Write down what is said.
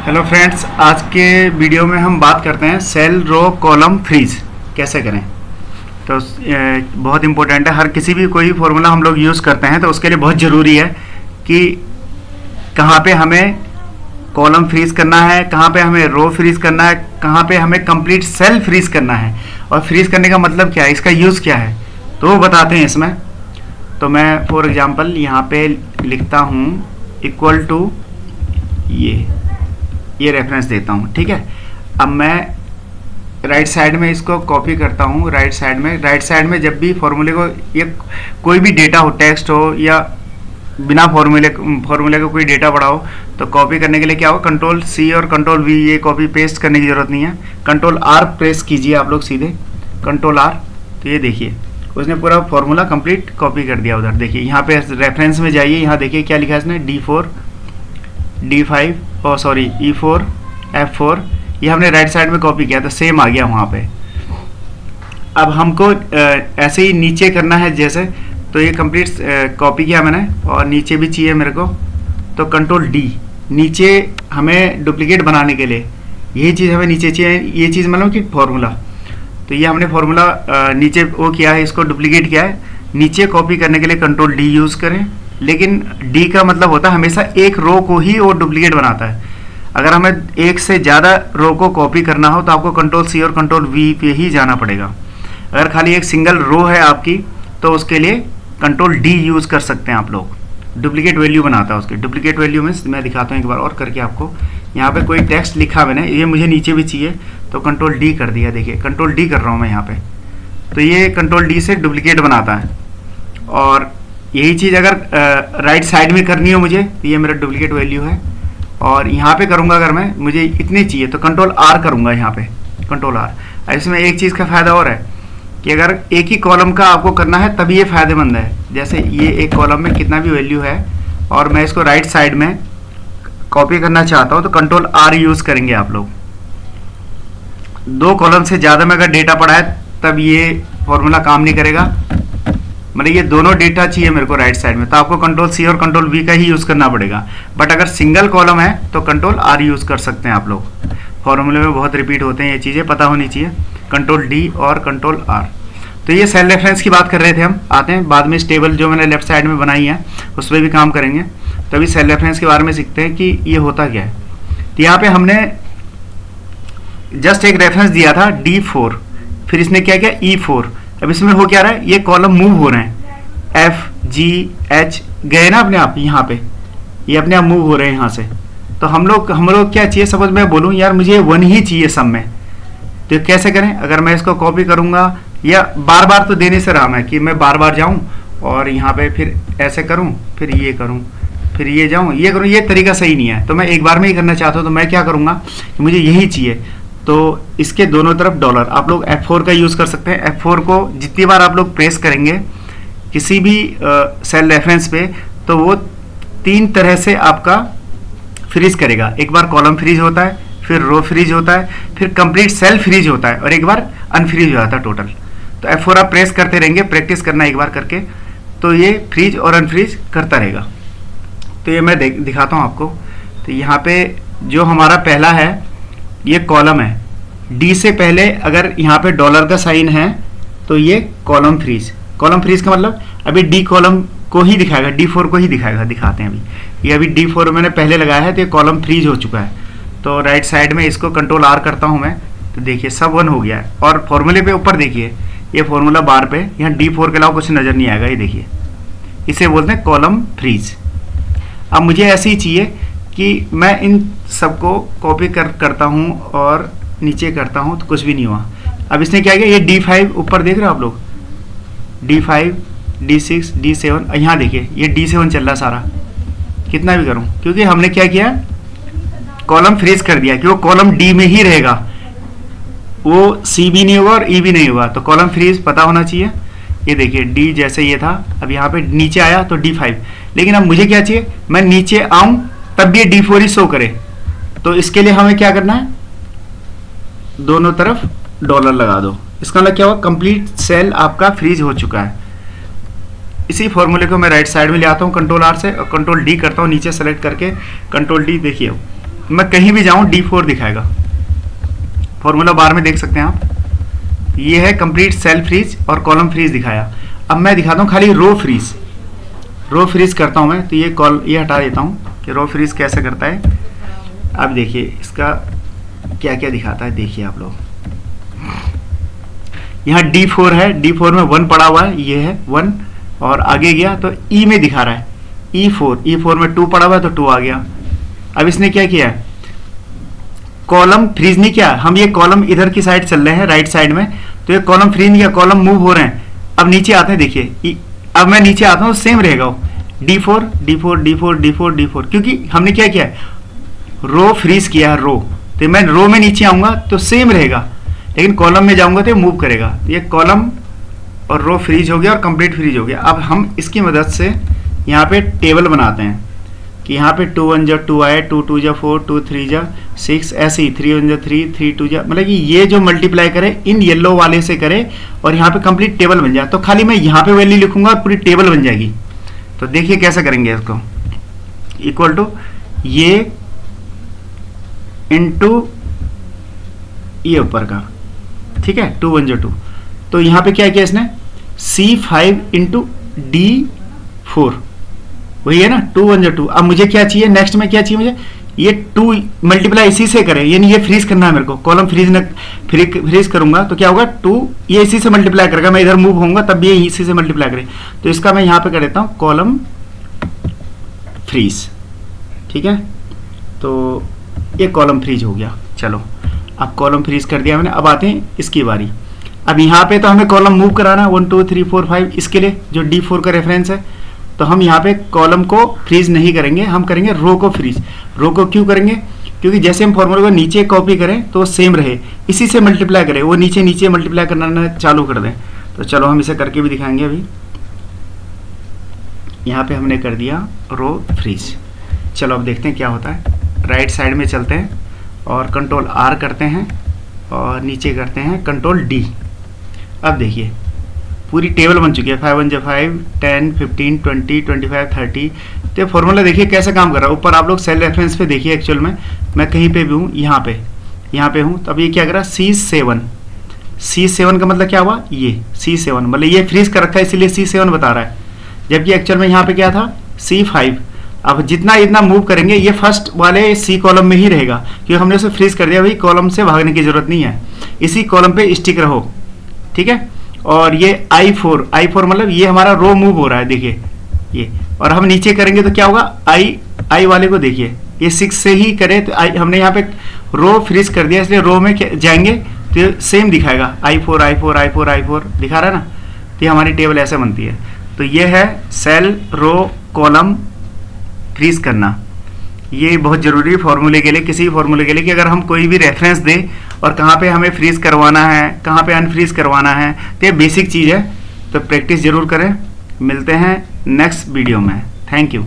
Hello friends, आज के video में हम बात करते हैं सेल रो कॉलम फ्रीज कैसे करें। तो बहुत इम्पोर्टेंट है। हर किसी भी कोई फार्मूला हम लोग यूज़ करते हैं तो उसके लिए बहुत ज़रूरी है कि कहाँ पे हमें कॉलम फ्रीज करना है, कहाँ पे हमें रो फ्रीज करना है, कहाँ पे हमें कंप्लीट सेल फ्रीज करना है और फ्रीज करने का मतलब क्या है, इसका यूज़ क्या है, तो वो बताते हैं इसमें। तो मैं फॉर एग्जांपल यहाँ पे लिखता हूँ इक्वल टू ये रेफरेंस देता हूँ, ठीक है। अब मैं राइट साइड में इसको कॉपी करता हूँ। राइट साइड में जब भी फॉर्मूले को ये कोई भी डेटा हो, टेक्स्ट हो या बिना फॉर्मूले का कोई डेटा पड़ा हो, तो कॉपी करने के लिए क्या हो, कंट्रोल सी और कंट्रोल वी, ये कॉपी पेस्ट करने की ज़रूरत नहीं है। कंट्रोल आर प्रेस कीजिए आप लोग, सीधे कंट्रोल आर, तो ये देखिए उसने पूरा फॉर्मूला कंप्लीट कॉपी कर दिया। उधर देखिए, यहाँ पे रेफरेंस में जाइए, यहाँ देखिए क्या लिखा है इसने, D4 D5 E4 F4, ये हमने राइट साइड में कॉपी किया तो सेम आ गया वहाँ पे। अब हमको ऐसे ही नीचे करना है जैसे, तो ये कंप्लीट कॉपी किया मैंने और नीचे भी चाहिए मेरे को, तो कंट्रोल D, नीचे हमें डुप्लीकेट बनाने के लिए यही चीज़ हमें नीचे चाहिए। ये चीज़ मतलब कि फॉर्मूला, तो ये हमने फॉर्मूला नीचे वो किया है, इसको डुप्लीकेट किया है। नीचे कॉपी करने के लिए कंट्रोल D यूज़ करें, लेकिन D का मतलब होता है हमेशा एक रो को ही वो डुप्लीकेट बनाता है। अगर हमें एक से ज़्यादा रो को कॉपी करना हो तो आपको कंट्रोल C और कंट्रोल V पे ही जाना पड़ेगा। अगर खाली एक सिंगल रो है आपकी तो उसके लिए कंट्रोल D यूज़ कर सकते हैं आप लोग। डुप्लीकेट वैल्यू बनाता है उसकी। डुप्लीकेट वैल्यू में मैं दिखाता हूँ एक बार और करके आपको। यहाँ पे कोई टेक्स्ट लिखा मैंने, ये मुझे नीचे भी चाहिए तो कंट्रोल D कर दिया। देखिए कंट्रोल D कर रहा हूँ मैं यहाँ पे, तो ये कंट्रोल D से डुप्लीकेट बनाता है। और यही चीज़ अगर राइट साइड में करनी हो मुझे, तो ये मेरा डुप्लीकेट वैल्यू है। और यहाँ पे करूँगा अगर मैं, मुझे इतनी चाहिए तो कंट्रोल R करूँगा यहाँ पे, कंट्रोल R। इसमें एक चीज़ का फ़ायदा और है कि अगर एक ही कॉलम का आपको करना है तभी ये फ़ायदेमंद है। जैसे ये एक कॉलम में कितना भी वैल्यू है और मैं इसको राइट साइड में कॉपी करना चाहता हूँ तो कंट्रोल R यूज़ करेंगे आप लोग। दो कॉलम से ज़्यादा में अगर डेटा पड़ा है तब ये फॉर्मूला काम नहीं करेगा। मतलब ये दोनों डेटा चाहिए मेरे को राइट साइड में, तो आपको कंट्रोल C और कंट्रोल V का ही यूज़ करना पड़ेगा। बट अगर सिंगल कॉलम है तो कंट्रोल R यूज़ कर सकते हैं आप लोग। फॉर्मूले में बहुत रिपीट होते हैं, ये चीज़ें पता होनी चाहिए। कंट्रोल D और कंट्रोल R। तो ये सेल रेफरेंस की बात कर रहे थे हम। आते हैं बाद में इस टेबल जो मैंने लेफ्ट साइड में बनाई है उस पर भी काम करेंगे। तो अभी सेल रेफरेंस के बारे में सीखते हैं कि ये होता क्या है। तो यहाँ पे हमने जस्ट एक रेफरेंस दिया था D4, फिर इसने क्या किया E4। अब इसमें हो क्या रहा है, ये कॉलम मूव हो रहे हैं, F G H गए ना अपने आप, यहाँ पे ये अपने आप मूव हो रहे हैं यहाँ से। तो हम लोग क्या चाहिए, सपोज मैं बोलूँ यार मुझे 1 ही चाहिए सब में, तो कैसे करें। अगर मैं इसको कॉपी करूँगा या बार बार तो देने से रहा मैं कि मैं बार बार जाऊँ और यहाँ पे फिर ऐसे करूँ, फिर ये करूँ, फिर ये जाऊँ, ये करूँ, ये तरीका सही नहीं है। तो मैं एक बार में ही करना चाहता हूँ, तो मैं क्या करूँगा कि मुझे यही चाहिए, तो इसके दोनों तरफ डॉलर। आप लोग F4 का यूज़ कर सकते हैं। F4 को जितनी बार आप लोग प्रेस करेंगे किसी भी सेल रेफरेंस पे, तो वो 3 तरह से आपका फ्रीज करेगा। एक बार कॉलम फ्रीज होता है, फिर रो फ्रीज होता है, फिर कंप्लीट सेल फ्रीज होता है और एक बार अनफ्रीज हो जाता है टोटल। तो F4 आप प्रेस करते रहेंगे, प्रैक्टिस करना एक बार करके, तो ये फ्रीज और अनफ्रीज करता रहेगा। तो ये मैं दिखाता हूँ आपको। तो यहाँ पे जो हमारा पहला है ये कॉलम है, D से पहले अगर यहाँ पे डॉलर का साइन है तो ये कॉलम फ्रीज। कॉलम फ्रीज का मतलब अभी D कॉलम को ही दिखाएगा, D4 को ही दिखाएगा। दिखाते हैं अभी, ये अभी D4 मैंने पहले लगाया है तो ये कॉलम फ्रीज हो चुका है। तो राइट साइड में इसको कंट्रोल R करता हूँ मैं, तो देखिए सब 1 हो गया है। और फॉर्मूले पे ऊपर देखिए, ये फॉर्मूला बार पे यहाँ D4 के अलावा कुछ नज़र नहीं आएगा, ये देखिए, इसे बोलते हैं कॉलम फ्रीज। अब मुझे ऐसे ही चाहिए कि मैं इन सबको कॉपी करता हूँ और नीचे करता हूँ तो कुछ भी नहीं हुआ। अब इसने क्या किया, ये D5 ऊपर देख रहे हो आप लोग, D5 D6 D7, यहाँ देखिए ये D7 चल रहा सारा, कितना भी करूँ, क्योंकि हमने क्या किया, कॉलम फ्रीज कर दिया कि वो कॉलम D में ही रहेगा, वो C भी नहीं होगा और E भी नहीं होगा। तो कॉलम फ्रीज पता होना चाहिए। ये देखिए D जैसे ये था, अब यहाँ पे नीचे आया तो D5, लेकिन अब मुझे क्या चाहिए, मैं नीचे आऊँ तब भी D4 ही शो करे। तो इसके लिए हमें क्या करना है, दोनों तरफ डॉलर लगा दो। इसका मतलब क्या हुआ, कंप्लीट सेल आपका फ्रीज हो चुका है। इसी फॉर्मूले को मैं राइट साइड में ले आता हूँ कंट्रोल R से और कंट्रोल D करता हूँ, नीचे सेलेक्ट करके कंट्रोल D। देखिए मैं कहीं भी जाऊं D4 दिखाएगा, फॉर्मूला बार में देख सकते हैं आप। ये है कंप्लीट सेल फ्रीज और कॉलम फ्रीज दिखाया। अब मैं दिखाता हूँ खाली रो फ्रीज। रो फ्रीज करता हूँ मैं, तो ये हटा देता हूँ कि रो फ्रीज कैसे करता है। अब देखिए इसका क्या क्या दिखाता है, देखिए आप लोग। यहाँ D4 है, D4 में 1 पड़ा हुआ है, ये है 1, और आगे गया तो E में दिखा रहा है E4 में 2 पड़ा हुआ है तो 2 आ गया। अब इसने क्या किया है, कॉलम फ्रीज नहीं किया, हम ये कॉलम इधर की साइड चल रहे हैं राइट साइड में, तो ये कॉलम फ्रीज नहीं किया, कॉलम मूव हो रहे हैं। अब नीचे आते हैं, देखिए अब मैं नीचे आता हूँ, सेम रहेगा वो D4 D4 D4 D4 D4, क्योंकि हमने क्या किया है, रो फ्रीज किया है रो, तो मैं रो में नीचे आऊंगा तो सेम रहेगा, लेकिन कॉलम में जाऊंगा तो मूव करेगा। ये कॉलम और रो फ्रीज हो गया और कंप्लीट फ्रीज हो गया। अब हम इसकी मदद से यहाँ पे टेबल बनाते हैं कि यहाँ पे 2 1 जा 2 आए, 2 2 जा 4, 2 3 जा 6, ऐसे ही 3 1 जा 3, 3 2 जा, मतलब कि ये जो मल्टीप्लाई करे इन येलो वाले से करे और यहाँ पे कंप्लीट टेबल बन जाए। तो खाली मैं यहाँ पे वैल्यू लिखूंगा और पूरी टेबल बन जाएगी। तो देखिए कैसे करेंगे इसको, इक्वल टू ये इनटू ये ऊपर का, ठीक है, 2 1 जा 2। तो यहाँ पे क्या किया इसने, C5 इंटू D4, वही है ना, 2 1 जा 2। अब मुझे क्या चाहिए, नेक्स्ट में क्या चाहिए मुझे, ये 2 मल्टीप्लाई इसी से करे, यानी ये फ्रीज करना है मेरे को, कॉलम फ्रीज करूंगा तो क्या होगा, 2 ये इसी से मल्टीप्लाई करेगा, मैं इधर मूव होऊंगा तब भी ये इसी से मल्टीप्लाई करे। तो इसका मैं यहाँ पे कर देता हूँ कॉलम फ्रीज, ठीक है। तो ये कॉलम फ्रीज हो गया। चलो अब कॉलम फ्रीज कर दिया मैंने। अब आते हैं इसकी बारी। अब यहाँ पे तो हमें कॉलम मूव कराना है 1 2 3 4 5, इसके लिए जो D4 का रेफरेंस है, तो हम यहाँ पे कॉलम को फ्रीज नहीं करेंगे, हम करेंगे रो को फ्रीज। रो को क्यों करेंगे, क्योंकि जैसे हम फॉर्मूले को नीचे कॉपी करें तो सेम रहे, इसी से मल्टीप्लाई करें, वो नीचे नीचे मल्टीप्लाई करना चालू कर दें। तो चलो हम इसे करके भी दिखाएंगे। अभी यहाँ पे हमने कर दिया रो फ्रीज। चलो अब देखते हैं क्या होता है। राइट साइड में चलते हैं और कंट्रोल R करते हैं और नीचे करते हैं कंट्रोल D। अब देखिए पूरी टेबल बन चुकी है, 5 1 जा 5, 10 15 20 25 30। तो फॉर्मूला देखिए कैसे काम कर रहा है। ऊपर आप लोग सेल रेफरेंस पे देखिए, एक्चुअल में मैं कहीं पे भी हूँ, यहाँ पे हूँ, तब ये क्या कर रहा है, C7 का मतलब क्या हुआ, ये C7 मतलब ये फ्रीज कर रखा है इसीलिए C7 बता रहा है, जबकि एक्चुअल में यहाँ पे क्या था, C5। अब जितना इतना मूव करेंगे ये फर्स्ट वाले C कॉलम में ही रहेगा, क्योंकि हमने उसे फ्रीज कर दिया, भाई कॉलम से भागने की जरूरत नहीं है, इसी कॉलम पे स्टिक रहो, ठीक है। और ये I4 मतलब ये हमारा रो मूव हो रहा है, देखिए ये, और हम नीचे करेंगे तो क्या होगा, I वाले को देखिए, ये 6 से ही करे तो हमने यहाँ पे रो फ्रीज कर दिया, इसलिए रो में जाएंगे तो सेम दिखाएगा, I4 दिखा रहा है ना। तो ये हमारी टेबल ऐसे बनती है। तो ये है सेल रो कॉलम फ्रीज करना। ये बहुत ज़रूरी फॉर्मूले के लिए, किसी भी फॉर्मूले के लिए, कि अगर हम कोई भी रेफरेंस दें और कहाँ पे हमें फ्रीज करवाना है, कहाँ पे अनफ्रीज करवाना है, तो ये बेसिक चीज़ है। तो प्रैक्टिस ज़रूर करें। मिलते हैं नेक्स्ट वीडियो में। Thank you.